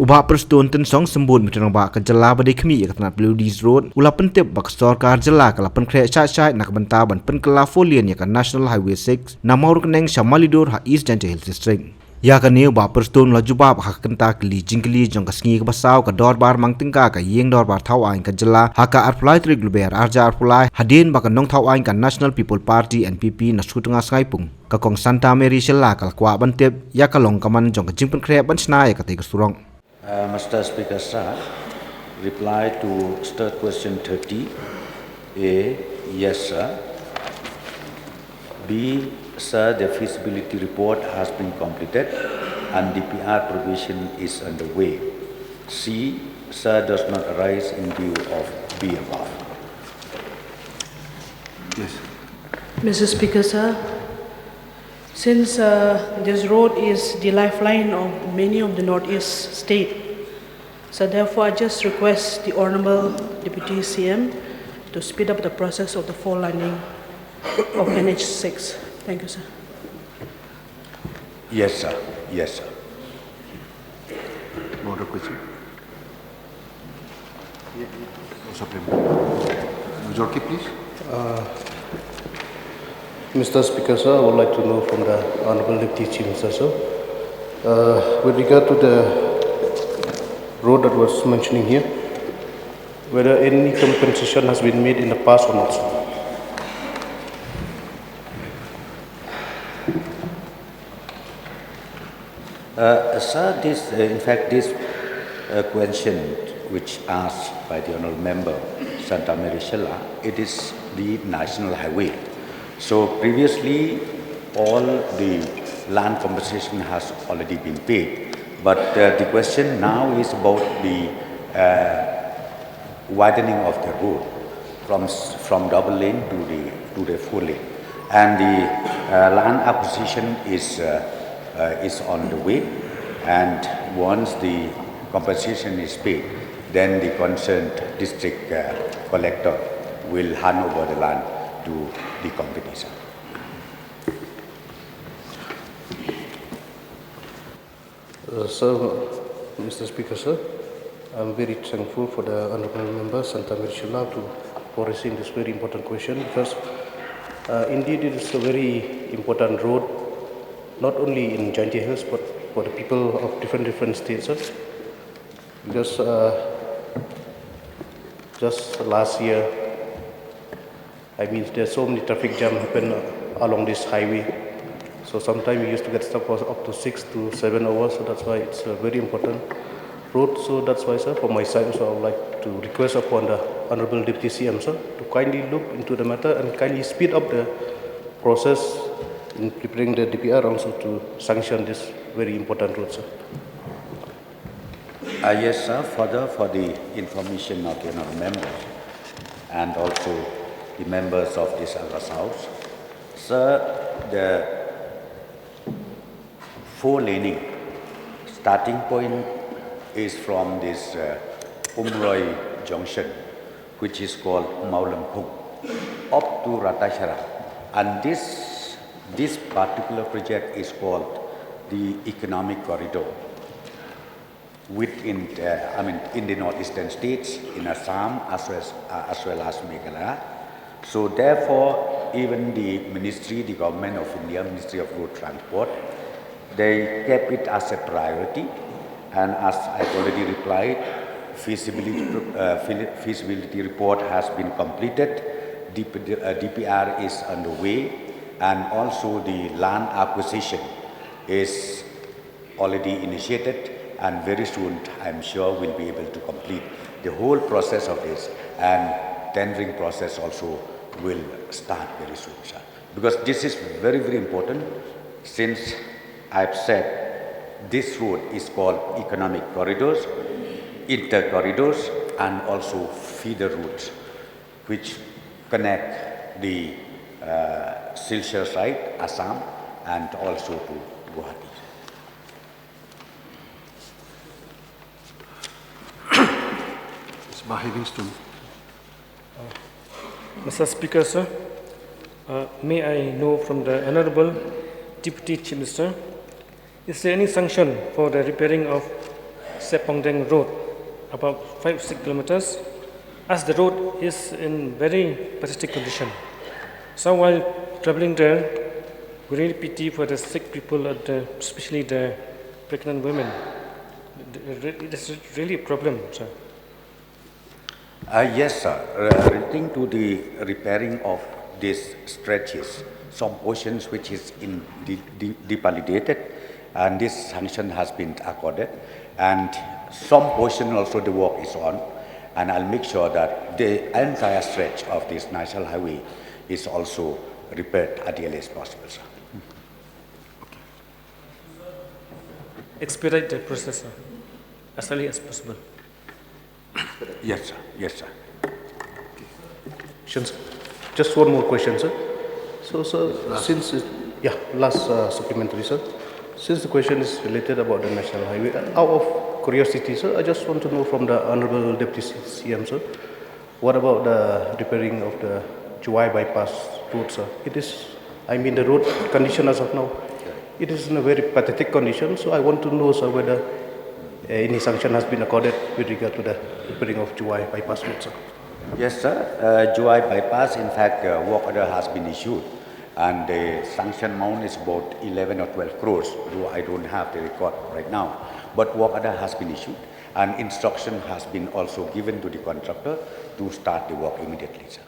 Ubah persatuan tensong sembun meterang bak ke Jylla badai kemi ya ketanat Malidor Road ulah pentip bak Sorkar Jylla kala Pynkhreh syai nak benta ban pynkylla folian ya kan National Highway 6 na Mawryngkneng Malidor ha East Jylla Hills District. Ya kan ni ubah persatuan laju bab hak kenta keli jingkeli jong kasngi ke basau ke dorbar mang tingka ke yeng dorbar thawain ke Jylla haka arpulai trik luber arja arpulai hadin bak nong thawain kan National People Party NPP na sutengah skaipung ke kong Santa Mary Jylla kala kwa bantip ya kalong kaman jong ke jing Pynkhreh ban snai ke te surong. Mr. Speaker, sir, reply to third question 30. A, yes, sir. B, sir, the feasibility report has been completed and DPR provision is underway. C, sir, does not arise in view of B above. Yes. Mr. Speaker, sir, since this road is the lifeline of many of the Northeast states, so therefore I just request the Honorable Deputy CM to speed up the process of the full lining of NH6. Thank you, sir. Yes, sir. Yes, sir. More question? Majority, please. Mr. Speaker, sir, I would like to know from the Honorable Deputy Chief Minister, sir, with regard to the road that was mentioning here, whether any compensation has been made in the past or not, sir. Sir, this, in fact, this question which asked by the Honourable Member, Santa Mary Jylla, it is the National Highway. So previously, all the land compensation has already been paid, but the question now is about the widening of the road from double lane to the four lane, and the land acquisition is on the way. And once the compensation is paid, then the concerned district collector will hand over the land to the competition. Mr. Speaker, sir, I'm very thankful for the Honourable Member Santa Mary Jylla for raising this very important question, because indeed it is a very important road, not only in Jylla Hills but for the people of different states, sir. Because just last year, I mean, there's so many traffic jam happen along this highway. So sometimes we used to get stuck for up to 6 to 7 hours. So that's why it's a very important road. So that's why, sir, from my side, so I would like to request upon the Honourable Deputy CM, sir, to kindly look into the matter and kindly speed up the process in preparing the DPR also to sanction this very important road, sir. Yes, sir. Further, for the information of the Honourable members and also the members of this August House, sir, the four laning starting point is from this Umroi junction, which is called Mawryngkneng, up to Ratashara, and this particular project is called the economic corridor within in the northeastern states, in Assam as well as Meghalaya. So therefore, even the ministry, the government of India, Ministry of Road Transport, they kept it as a priority, and as I've already replied, feasibility report has been completed, DPR is underway, and also the land acquisition is already initiated, and very soon I'm sure we'll be able to complete the whole process of this, and tendering process also will start very soon, sir. Because this is very, very important, since I've said this road is called economic corridors, inter-corridors, and also feeder routes, which connect the Silchar side, Assam, and also to Guwahati. Mr. Speaker, sir, may I know from the Honourable Deputy Chief Minister, is there any sanction for the repairing of Sepongdeng Road, about 5-6 kilometers, as the road is in very pathetic condition. So while traveling there, we really pity for the sick people, especially the pregnant women. It is really a problem, sir. Yes, sir. Relating to the repairing of these stretches, some portions which is in depalidated, and this sanction has been accorded, and some portion also the work is on, and I'll make sure that the entire stretch of this national highway is also repaired at the earliest possible, sir. Expedite the process, sir, as early as possible. Yes, sir. Yes, sir. Just one more question, sir. So, sir, last supplementary, sir. Since the question is related about the national highway, out of curiosity, sir, I just want to know from the Honorable Deputy CM, sir, what about the repairing of the Jylla bypass road, sir? It is, the road condition as of now, it is in a very pathetic condition. So I want to know, sir, whether any sanction has been accorded with regard to the repairing of Jylla bypass road, sir. Yes, sir. Jylla bypass, in fact, work order has been issued, and the sanction amount is about 11 or 12 crores, though I don't have the record right now. But work order has been issued, and instruction has been also given to the contractor to start the work immediately, sir.